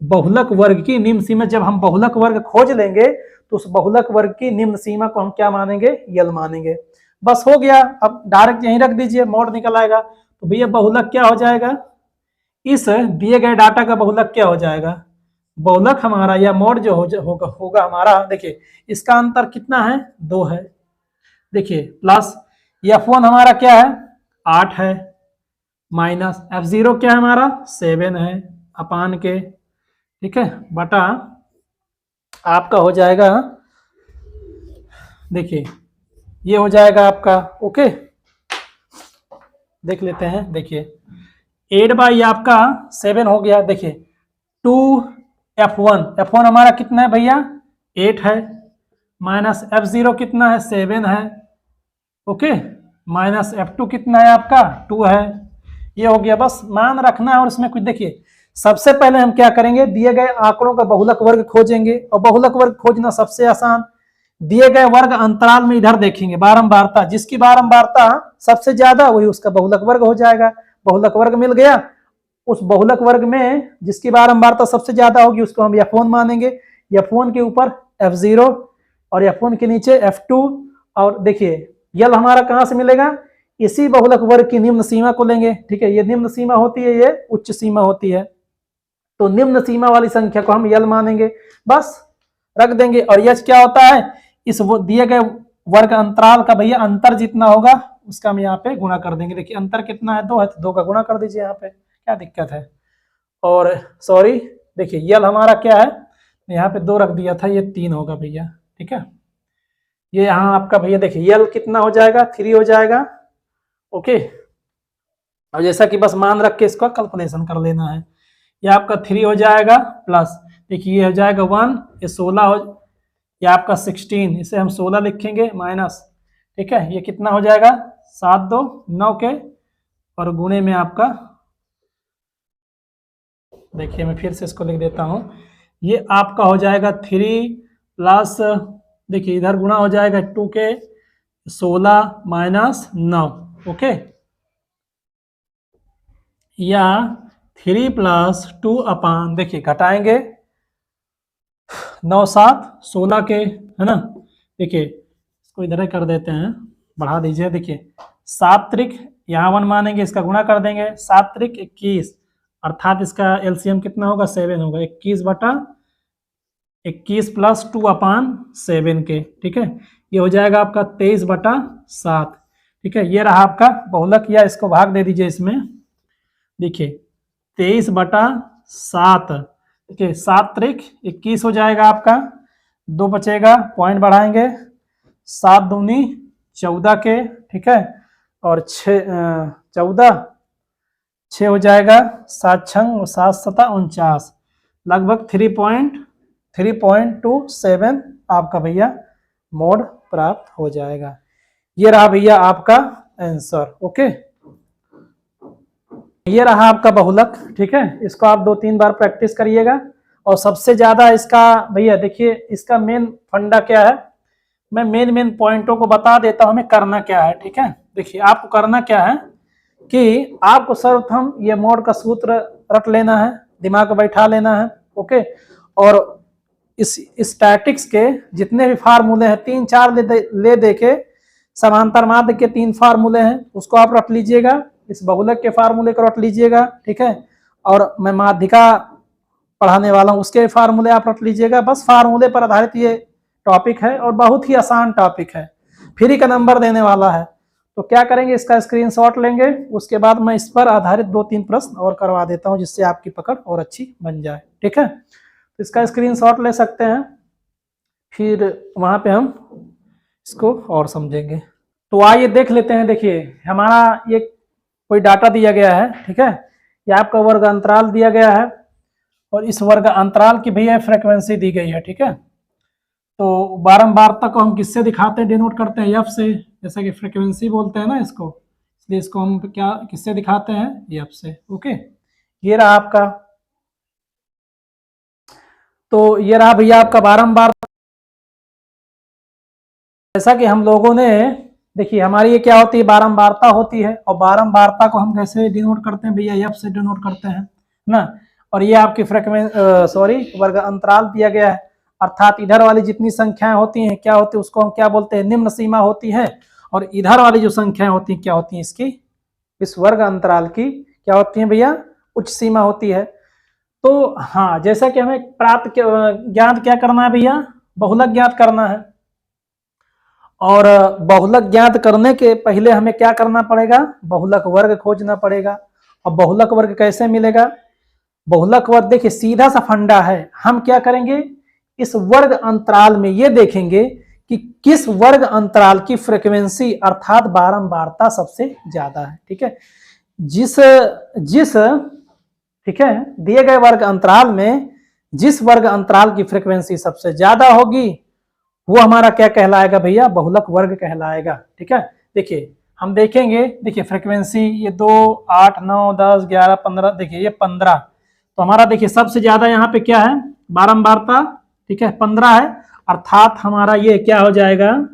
बहुलक वर्ग की निम्न सीमा, जब हम बहुलक वर्ग खोज लेंगे तो उस बहुलक वर्ग की निम्न सीमा को हम क्या मानेंगे, यल मानेंगे। बस हो गया, अब डायरेक्ट यहीं रख दीजिए, मोड निकल आएगा। तो भैया बहुलक क्या हो जाएगा, इस दिए गए डाटा का बहुलक क्या हो जाएगा, बहुलक हमारा या मोड जो होगा हमारा, देखिए इसका अंतर कितना है, 2 है, देखिए प्लस F1 हमारा क्या है, 8 है, माइनस F0 क्या है हमारा, 7 है, अपान के, ठीक है, बटा आपका हो जाएगा, देखिए ये हो जाएगा आपका, ओके, देख लेते हैं, देखिए 8/, आपका 7 हो गया। देखिए 2F1 हमारा कितना है भैया, 8 है, माइनस F0 कितना है, 7 है, ओके, माइनस F2 कितना है आपका, 2 है। ये हो गया, बस मान रखना है। और इसमें कुछ देखिए, सबसे पहले हम क्या करेंगे, दिए गए आंकड़ों का बहुलक वर्ग खोजेंगे। और बहुलक वर्ग खोजना सबसे आसान, दिए गए वर्ग अंतराल में इधर देखेंगे बारंबारता, जिसकी बारंबारता सबसे ज्यादा वही उसका बहुलक वर्ग हो जाएगा। बहुलक वर्ग मिल गया, उस बहुलक वर्ग में जिसकी बारंबारता सबसे ज्यादा होगी उसको हम F1 मानेंगे। F1 के ऊपर F0 और F1 के नीचे F2। और देखिए यल हमारा कहां से मिलेगा, इसी बहुलक वर्ग की निम्न सीमा को लेंगे। ठीक है, ये निम्न सीमा होती है, ये उच्च सीमा होती है। तो निम्न सीमा वाली संख्या को हम यल मानेंगे, बस रख देंगे। और यश क्या होता है, इस दिए गए वर्ग अंतराल का भैया अंतर जितना होगा उसका हम यहाँ पे गुणा कर देंगे। देखिए अंतर कितना है, 2 है, तो 2 का गुणा कर दीजिए, यहाँ पे क्या दिक्कत है। और सॉरी, देखिए यल हमारा क्या है, यहाँ पे 2 रख दिया था, ये 3 होगा भैया। ठीक है, ये यहाँ आपका भैया देखिए यल कितना हो जाएगा, 3 हो जाएगा। ओके, और जैसा कि बस मान रख के इसका कैलकुलेशन कर लेना है। ये आपका 3 हो जाएगा, प्लस देखिए ये हो जाएगा 1, ये 16 हो, ये आपका 16, इसे हम 16 लिखेंगे, माइनस। ठीक है, ये कितना हो जाएगा, 7 2 9 के, और गुणे में आपका, देखिए मैं फिर से इसको लिख देता हूं, ये आपका हो जाएगा 3 प्लस, देखिए इधर गुणा हो जाएगा 2 के, 16 माइनस 9। ओके, या 3 प्लस 2 अपान, देखिए घटाएंगे 9 7 16 के, है ना। देखिए इसको इधर कर देते हैं, बढ़ा दीजिए। देखिए 7 त्रिक, यहाँ 1 मानेंगे, इसका गुणा कर देंगे, 7 त्रिक 21, अर्थात इसका एलसीएम कितना होगा, 7 होगा। 21 बटा 21 प्लस 2 अपान 7 के। ठीक है, ये हो जाएगा आपका 23 बटा 7। ठीक है, ये रहा आपका बहुलक, या इसको भाग दे दीजिए इसमें। देखिए 23 बटा 7, देखिए 7 त्रिक 21 हो जाएगा आपका, 2 बचेगा, पॉइंट बढ़ाएंगे, 7 दूनी 14 के। ठीक है, और 14 6 हो जाएगा, 7 छंग 7 सता 49, लगभग 3.27 आपका भैया मोड प्राप्त हो जाएगा। ये रहा भैया आपका आंसर। ओके, ये रहा आपका बहुलक। ठीक है, इसको आप 2-3 बार प्रैक्टिस करिएगा। और सबसे ज्यादा इसका भैया देखिए, इसका मेन फंडा क्या है, मैं मेन पॉइंटों को बता देता हूं, हमें करना क्या है। ठीक है, देखिए आपको करना क्या है कि आपको सर्वप्रथम ये मोड का सूत्र रट लेना है, दिमाग को बैठा लेना है। ओके, और इस स्टैटिक्स के जितने भी फार्मूले हैं, 3-4 ले देके समांतर माध्य के 3 फार्मूले हैं, उसको आप रट लीजिएगा। इस बहुलक के फार्मूले को रट लीजिएगा। ठीक है, और मैं माध्यिका पढ़ाने वाला हूं, उसके फार्मूले आप रट लीजिएगा। बस फार्मूले पर आधारित ये टॉपिक है और बहुत ही आसान टॉपिक है, फ्री का नंबर देने वाला है। तो क्या करेंगे, इसका स्क्रीनशॉट लेंगे, उसके बाद मैं इस पर आधारित 2-3 प्रश्न और करवा देता हूं, जिससे आपकी पकड़ और अच्छी बन जाए। ठीक है, तो इसका स्क्रीनशॉट ले सकते हैं, फिर वहां पे हम इसको और समझेंगे। तो आइए देख लेते हैं। देखिए हमारा ये कोई डाटा दिया गया है। ठीक है, ये आपका वर्ग अंतराल दिया गया है, और इस वर्ग अंतराल की भी फ्रीक्वेंसी दी गई है। ठीक है, तो बारंबारता को हम किससे दिखाते हैं, डिनोट करते हैं एफ से, जैसा कि फ्रीक्वेंसी बोलते हैं ना इसको, इसलिए इसको हम क्या किससे दिखाते हैं, एफ से। ओके, ये रहा आपका, तो ये रहा भैया आपका बारंबार। जैसा कि हम लोगों ने, देखिए हमारी ये क्या होती है, बारंबारता होती है, और बारंबारता को हम कैसे डिनोट करते हैं भैया, एफ से डिनोट करते हैं ना। और ये आपकी वर्ग अंतराल दिया गया है, अर्थात इधर वाली जितनी संख्याएं होती हैं क्या होती है, उसको हम क्या बोलते हैं, निम्न सीमा होती है। और इधर वाली जो संख्याएं होती हैं क्या होती हैं, इसकी, इस वर्ग अंतराल की क्या होती है भैया, उच्च सीमा होती है। तो हाँ, जैसा कि हमें ज्ञात क्या करना है भैया, बहुलक ज्ञात करना है। और बहुलक ज्ञात करने के पहले हमें क्या करना पड़ेगा, बहुलक वर्ग खोजना पड़ेगा। और बहुलक वर्ग कैसे मिलेगा, बहुलक वर्ग देखिए सीधा सा फंडा है। हम क्या करेंगे, इस वर्ग अंतराल में ये देखेंगे कि किस वर्ग अंतराल की फ्रीक्वेंसी अर्थात बारंबारता सबसे ज्यादा है। ठीक है, जिस ठीक है दिए गए वर्ग अंतराल में जिस वर्ग अंतराल की फ्रीक्वेंसी सबसे ज्यादा होगी वो हमारा क्या कहलाएगा भैया, बहुलक वर्ग कहलाएगा। ठीक है, देखिए हम देखेंगे, देखिए फ्रीक्वेंसी ये 2, 8, 9, 10, 11, 15, देखिए ये 15। तो हमारा देखिए सबसे ज्यादा यहाँ पे क्या है, बारंबारता, ठीक है 15 है, अर्थात हमारा ये क्या हो जाएगा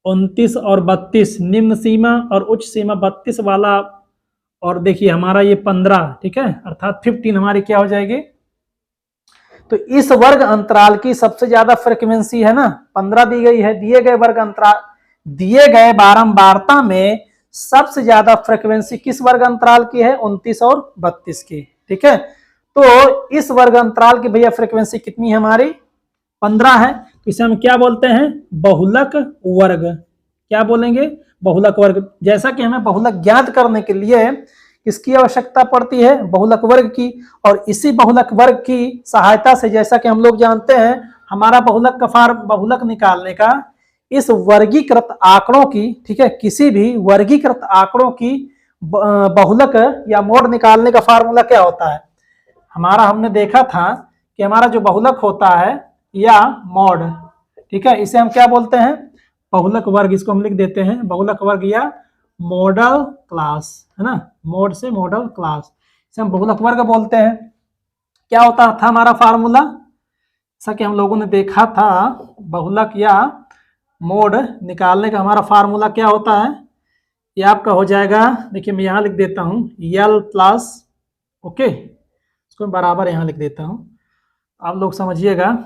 29 और 32 निम्न सीमा और उच्च सीमा 32 वाला, और देखिए हमारा ये 15, ठीक है, अर्थात 15 हमारी क्या हो जाएगी। तो इस वर्ग अंतराल की सबसे ज्यादा फ्रीक्वेंसी है ना 15 दी गई है, दिए गए वर्ग अंतराल, दिए गए बारंबारता में सबसे ज्यादा फ्रीक्वेंसी किस वर्ग अंतराल की है, 29 और 32 की, ठीक है। तो इस वर्ग अंतराल की भैया फ्रीक्वेंसी कितनी है हमारी, 15 है। तो इसे हम क्या बोलते हैं, बहुलक वर्ग। क्या बोलेंगे, बहुलक वर्ग। जैसा कि हमें बहुलक ज्ञात करने के लिए किसकी आवश्यकता पड़ती है, बहुलक वर्ग की, और इसी बहुलक वर्ग की सहायता से जैसा कि हम लोग जानते हैं हमारा बहुलक निकालने का, इस वर्गीकृत आंकड़ों की, ठीक है, किसी भी वर्गीकृत आंकड़ों की बहुलक या मोड निकालने का फार्मूला क्या होता है हमारा, हमने देखा था कि हमारा जो बहुलक होता है या मोड, ठीक है, इसे हम क्या बोलते हैं, बहुलक वर्ग। इसको हम लिख देते हैं बहुलक वर्ग या मॉडल क्लास, है ना, मोड से मॉडल क्लास, इसे हम बहुलक वर्ग बोलते हैं। क्या होता था हमारा फार्मूला, जैसा कि हम लोगों ने देखा था बहुलक या मोड निकालने का हमारा फार्मूला क्या होता है, ये आपका हो जाएगा, देखिए मैं यहाँ लिख देता हूँ यल प्लस, ओके, इसको मैं बराबर यहाँ लिख देता हूँ, आप लोग समझिएगा,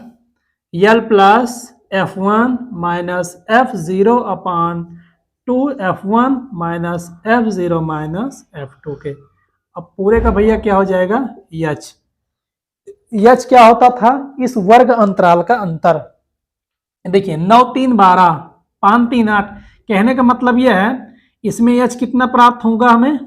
यल प्लस F1 माइनस F0 अपान 2F1 minus F0 minus F2 के। अब पूरे का भैया क्या हो जाएगा, यच। यच क्या होता था, इस वर्ग अंतराल का अंतर। देखिए 9, 3, 12, 5, 3, 8, कहने का मतलब यह है इसमें यच कितना प्राप्त होगा हमें,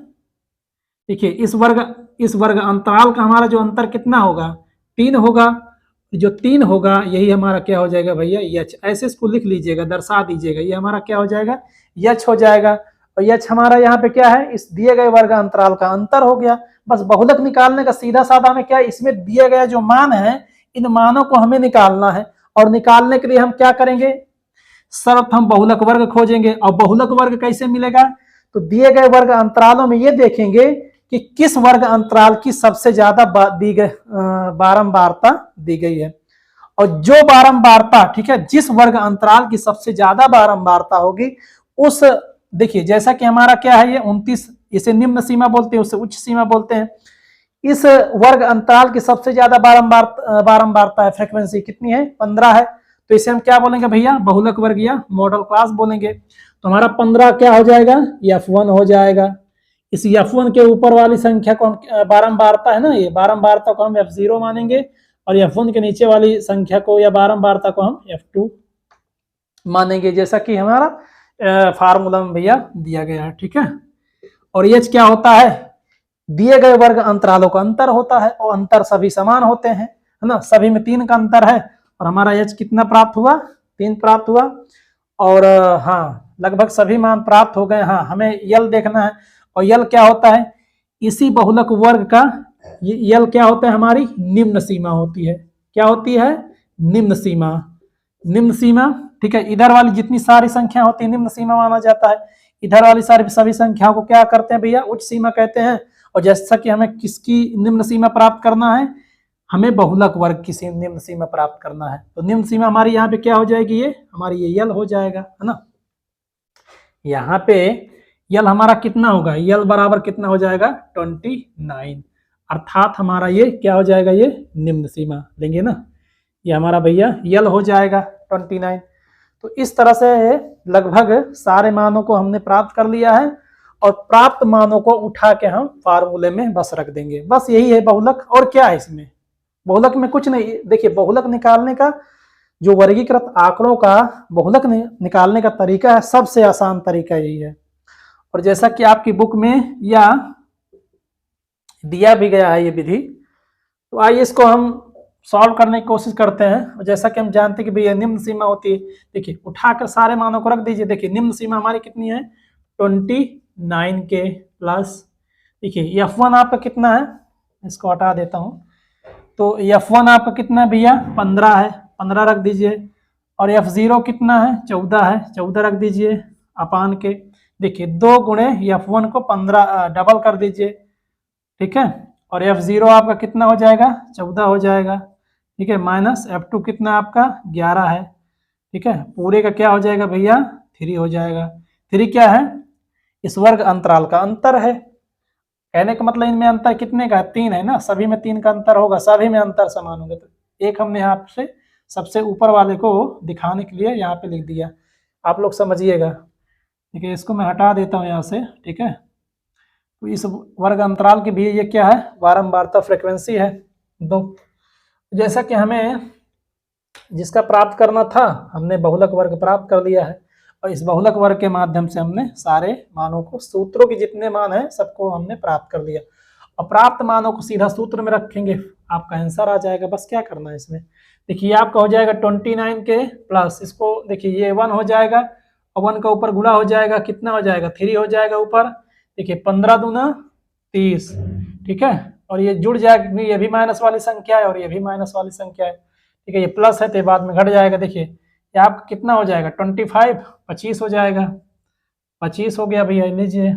देखिए इस वर्ग अंतराल का हमारा जो अंतर कितना होगा, 3 होगा। जो 3 होगा यही हमारा क्या हो जाएगा भैया, यच। ऐसे इसको लिख लीजिएगा, दर्शा दीजिएगा, ये हमारा क्या हो जाएगा, यच हो जाएगा। और यच हमारा यहाँ पे क्या है, इस दिए गए वर्ग अंतराल का अंतर हो गया। बस बहुलक निकालने का सीधा साधा में क्या है, इसमें दिए गए जो मान है इन मानों को हमें निकालना है, और निकालने के लिए हम क्या करेंगे, सर्वप्रथम हम बहुलक वर्ग खोजेंगे। और बहुलक वर्ग कैसे मिलेगा, तो दिए गए वर्ग अंतरालों में ये देखेंगे कि किस वर्ग अंतराल की सबसे ज्यादा बारंबारता दी गई है, और जो बारंबारता, ठीक है, जिस वर्ग अंतराल की सबसे ज्यादा बारंबारता होगी उस, देखिए जैसा कि हमारा क्या है ये 29, इसे निम्न सीमा बोलते हैं, उसे उच्च सीमा बोलते हैं। इस वर्ग अंतराल की सबसे ज्यादा बारंबारता है, फ्रीक्वेंसी कितनी है, 15 है। तो इसे हम क्या बोलेंगे भैया, बहुलक वर्ग या मॉडल क्लास बोलेंगे। तो हमारा 15 क्या हो जाएगा, F1 हो जाएगा। इस F1 के ऊपर वाली संख्या को हम बारंबारता है ना, ये बारंबारता को हम F0 मानेंगे, और F1 के नीचे वाली संख्या को या बारंबारता को हम F2 मानेंगे, जैसा कि हमारा फार्मूला में भैया दिया गया है, ठीक है। और ये क्या होता है, दिए गए वर्ग अंतरालों का अंतर होता है, और अंतर सभी समान होते हैं, है ना, सभी में 3 का अंतर है, और हमारा एच कितना प्राप्त हुआ, 3 प्राप्त हुआ। और हाँ लगभग सभी मान प्राप्त हो गए। हाँ हमें यल देखना है, और यल क्या होता है, इसी बहुलक वर्ग का यल क्या होता है, हमारी निम्न सीमा होती है। क्या होती है, निम्न सीमा। निम्न सीमा, ठीक है, इधर वाली जितनी सारी संख्या होती है निम्न सीमा माना जाता है, इधर वाली सारी सभी संख्याओं को क्या करते हैं भैया, उच्च सीमा कहते हैं। और जैसा कि हमें किसकी निम्न सीमा प्राप्त करना है, हमें बहुलक वर्ग की निम्न सीमा प्राप्त करना है। तो निम्न सीमा हमारी यहाँ पे क्या हो जाएगी, ये हमारी ये यल हो जाएगा, है ना। यहाँ पे यल हमारा कितना होगा, यल बराबर कितना हो जाएगा 29, अर्थात हमारा ये क्या हो जाएगा, ये निम्न सीमा लेंगे ना, ये हमारा भैया यल हो जाएगा 29। तो इस तरह से लगभग सारे मानों को हमने प्राप्त कर लिया है, और प्राप्त मानों को उठा के हम फार्मूले में बस रख देंगे। बस यही है बहुलक, और क्या है इसमें, बहुलक में कुछ नहीं। देखिए बहुलक निकालने का जो वर्गीकृत आंकड़ों का बहुलक निकालने का तरीका है, सबसे आसान तरीका यही है। और जैसा कि आपकी बुक में या दिया भी गया है ये विधि, तो आइए इसको हम सॉल्व करने की कोशिश करते हैं। और जैसा कि हम जानते हैं कि भैया निम्न सीमा होती है, देखिए उठाकर सारे मानों को रख दीजिए। देखिए निम्न सीमा हमारी कितनी है, 29 के प्लस, देखिए F1 आपका कितना है, इसको हटा देता हूं, तो F1 आपका कितना है भैया, 15 है, 15 रख दीजिए। और F0 कितना है, 14 है, 14 रख दीजिए अपान के। देखिए 2 गुणे F1 को 15 डबल कर दीजिए, ठीक है, और F0 आपका कितना हो जाएगा 14 हो जाएगा, ठीक है, माइनस F2 कितना आपका 11 है, ठीक है, पूरे का क्या हो जाएगा भैया 3 हो जाएगा। 3 क्या है, इस वर्ग अंतराल का अंतर है, कहने का मतलब इनमें अंतर कितने का है 3 है ना, सभी में 3 का अंतर होगा, सभी में अंतर समान होंगे। तो एक हमने यहाँ से सबसे ऊपर वाले को दिखाने के लिए यहाँ पे लिख दिया, आप लोग समझिएगा, ठीक है, इसको मैं हटा देता हूँ यहाँ से, ठीक है। तो इस वर्ग अंतराल की भी ये क्या है बारंबारता फ्रीक्वेंसी है 2। जैसा कि हमें जिसका प्राप्त करना था हमने बहुलक वर्ग प्राप्त कर लिया है, और इस बहुलक वर्ग के माध्यम से हमने सारे मानों को, सूत्रों के जितने मान हैं सबको हमने प्राप्त कर लिया, और प्राप्त मानों को सीधा सूत्र में रखेंगे, आपका आंसर आ जाएगा। बस क्या करना है इसमें, देखिए आपका हो जाएगा 29 के प्लस, इसको देखिए ये 1 हो जाएगा, और 1 का ऊपर गुणा हो जाएगा, कितना हो जाएगा 3 हो जाएगा ऊपर, देखिए 15 दूना 30, ठीक है, और ये जुड़ जाएगा, ये भी माइनस वाली संख्या है और ये भी माइनस वाली संख्या है, ठीक है, ये प्लस है तो बाद में घट जाएगा, देखिए ये आपका कितना हो जाएगा 25 25 हो जाएगा, 25 हो गया भैया, लीजिए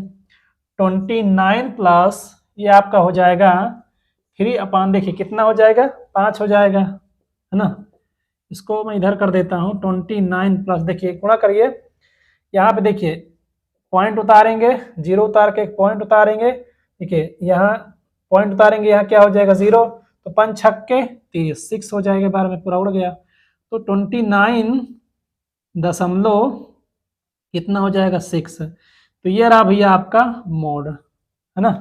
29 प्लस ये आपका हो जाएगा 3 अपान, देखिए कितना हो जाएगा 5 हो जाएगा, है ना। इसको मैं इधर कर देता हूँ 29 प्लस, देखिए गुणा करिए, यहाँ पे देखिए पॉइंट उतारेंगे, 0 उतार के एक पॉइंट उतारेंगे, देखिए यहाँ पॉइंट उतारेंगे, यहाँ क्या हो जाएगा 0, तो 5 छक्के 30, 6 हो जाएगा, बार में पूरा उड़ गया, तो 29 दशमलव कितना हो जाएगा 6, तो ये रहा भैया आपका मोड, है ना।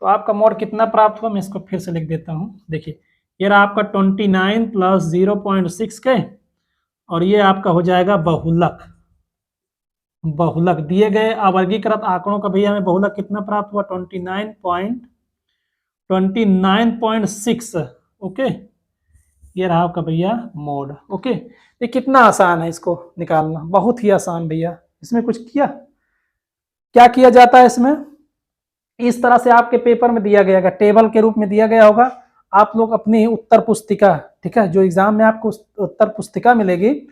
तो आपका मोड कितना प्राप्त हुआ, मैं इसको फिर से लिख देता हूँ, देखिए ये रहा आपका 29 प्लस 0.6 के, और ये आपका हो जाएगा बहुलक, बहुलक दिए गए अवर्गीकृत आंकड़ों का भैया हमें बहुलक कितना प्राप्त हुआ 29.6, ओके, ये रहा आपका भैया मोड, ओके। ये कितना आसान है इसको निकालना, बहुत ही आसान भैया, इसमें कुछ क्या किया जाता है इसमें, इस तरह से आपके पेपर में दिया गया, टेबल के रूप में दिया गया होगा, आप लोग अपनी उत्तर पुस्तिका, ठीक है, जो एग्जाम में आपको उत्तर पुस्तिका मिलेगी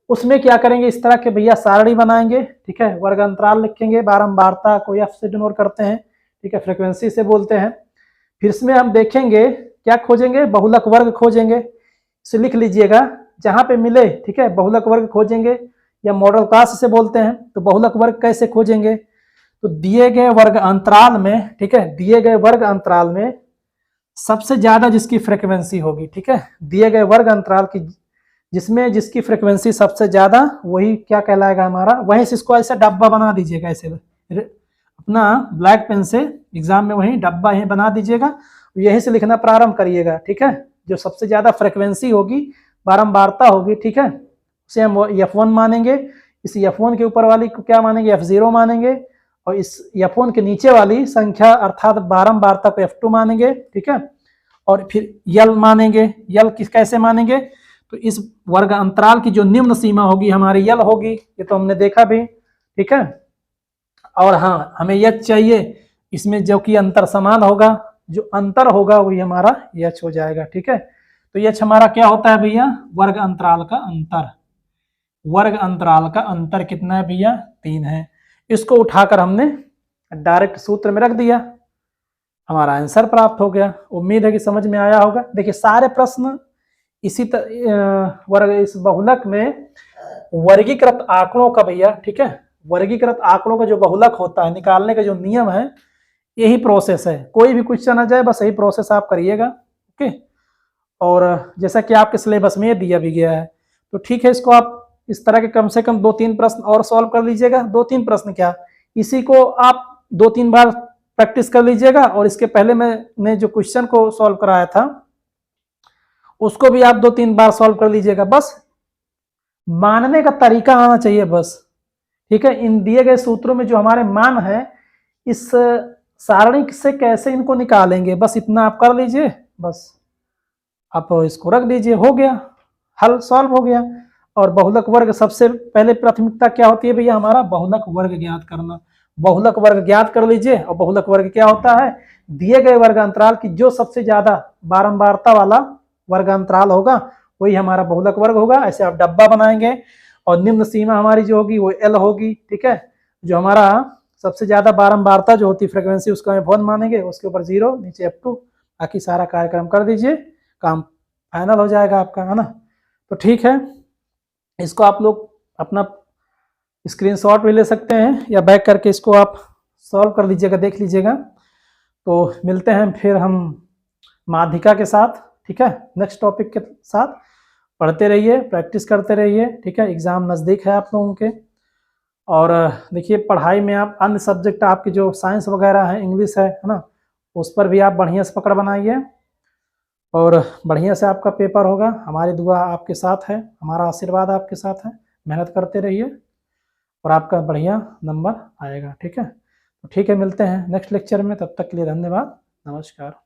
उसमें क्या करेंगे, इस तरह के भैया सारणी बनाएंगे, ठीक है, वर्ग अंतराल लिखेंगे, बारंबारता को F से डिनोट करते हैं, ठीक है, फ्रीक्वेंसी से बोलते हैं, फिर इसमें हम देखेंगे क्या खोजेंगे, बहुलक वर्ग खोजेंगे, इसे लिख लीजिएगा जहां पे मिले, ठीक है, बहुलक वर्ग खोजेंगे, या मॉडल क्लास से बोलते हैं। तो बहुलक वर्ग कैसे खोजेंगे, तो दिए गए वर्ग अंतराल में, ठीक है, दिए गए वर्ग अंतराल में सबसे ज्यादा जिसकी फ्रीक्वेंसी होगी, ठीक है, दिए गए वर्ग अंतराल की जिसमें जिसकी फ्रीक्वेंसी सबसे ज्यादा, वही क्या कहलाएगा हमारा, वहीं से इसको ऐसा डब्बा बना दीजिएगा, ऐसे अपना ब्लैक पेन से एग्जाम में वही डब्बा यही बना दीजिएगा, यहीं से लिखना प्रारंभ करिएगा, ठीक है, जो सबसे ज्यादा फ्रीक्वेंसी होगी, बारंबारता होगी, ठीक है, उसे हम F1 मानेंगे, इस F1 के ऊपर वाली को क्या मानेंगे F0 मानेंगे, और इस F1 के नीचे वाली संख्या अर्थात बारंबारता को F2 मानेंगे, ठीक है, और फिर यल मानेंगे, यल किस कैसे मानेंगे, तो इस वर्ग अंतराल की जो निम्न सीमा होगी हमारी यल होगी, ये तो हमने देखा भी, ठीक है, और हाँ हमें यच चाहिए, इसमें जो कि अंतर समान होगा, जो अंतर होगा वही हमारा यच हो जाएगा, ठीक है। तो यच हमारा क्या होता है भैया, वर्ग अंतराल का अंतर, वर्ग अंतराल का अंतर कितना है भैया 3 है, इसको उठाकर हमने डायरेक्ट सूत्र में रख दिया, हमारा आंसर प्राप्त हो गया। उम्मीद है कि समझ में आया होगा। देखिए सारे प्रश्न इसी वर्ग इस बहुलक में वर्गीकृत आंकड़ों का भैया, ठीक है, वर्गीकृत आंकड़ों का जो बहुलक होता है निकालने का जो नियम है, यही प्रोसेस है, कोई भी क्वेश्चन आ जाए बस यही प्रोसेस आप करिएगा, ओके। और जैसा कि आपके सिलेबस में दिया भी गया है, तो ठीक है, इसको आप इस तरह के कम से कम 2-3 प्रश्न और सॉल्व कर लीजिएगा, 2-3 प्रश्न क्या, इसी को आप 2-3 बार प्रैक्टिस कर लीजिएगा, और इसके पहले मैंने जो क्वेश्चन को सॉल्व कराया था उसको भी आप 2-3 बार सॉल्व कर लीजिएगा, बस मानने का तरीका आना चाहिए बस, ठीक है। इन दिए गए सूत्रों में जो हमारे मान है, इस सारणी से कैसे इनको निकालेंगे, बस इतना आप कर लीजिए, बस आप इसको रख दीजिए, हो गया, हल सॉल्व हो गया। और बहुलक वर्ग सबसे पहले प्राथमिकता क्या होती है भैया, हमारा बहुलक वर्ग ज्ञात करना, बहुलक वर्ग ज्ञात कर लीजिए। और बहुलक वर्ग क्या होता है, दिए गए वर्ग अंतराल की जो सबसे ज्यादा बारंबारता वाला वर्ग अंतराल होगा वही हमारा बहुलक वर्ग होगा। ऐसे आप डब्बा बनाएंगे, और निम्न सीमा हमारी जो होगी वो L होगी, ठीक है, जो हमारा सबसे ज़्यादा बारंबारता जो होती फ्रिक्वेंसी उसको हमें वन मानेंगे, उसके ऊपर 0, नीचे F2, बाकी सारा कार्यक्रम कर दीजिए, काम फाइनल हो जाएगा आपका, है ना। तो ठीक है, इसको आप लोग अपना स्क्रीनशॉट भी ले सकते हैं या बैक करके इसको आप सॉल्व कर लीजिएगा, देख लीजिएगा। तो मिलते हैं फिर हम माध्यिका के साथ, ठीक है, नेक्स्ट टॉपिक के साथ। पढ़ते रहिए, प्रैक्टिस करते रहिए, ठीक है, एग्ज़ाम नज़दीक है आप लोगों के। और देखिए पढ़ाई में आप अन्य सब्जेक्ट आपके जो साइंस वगैरह है, इंग्लिश है ना, उस पर भी आप बढ़िया से पकड़ बनाइए और बढ़िया से आपका पेपर होगा। हमारी दुआ आपके साथ है, हमारा आशीर्वाद आपके साथ है। मेहनत करते रहिए और आपका बढ़िया नंबर आएगा, ठीक है। तो ठीक है, मिलते हैं नेक्स्ट लेक्चर में, तब तक के लिए धन्यवाद, नमस्कार।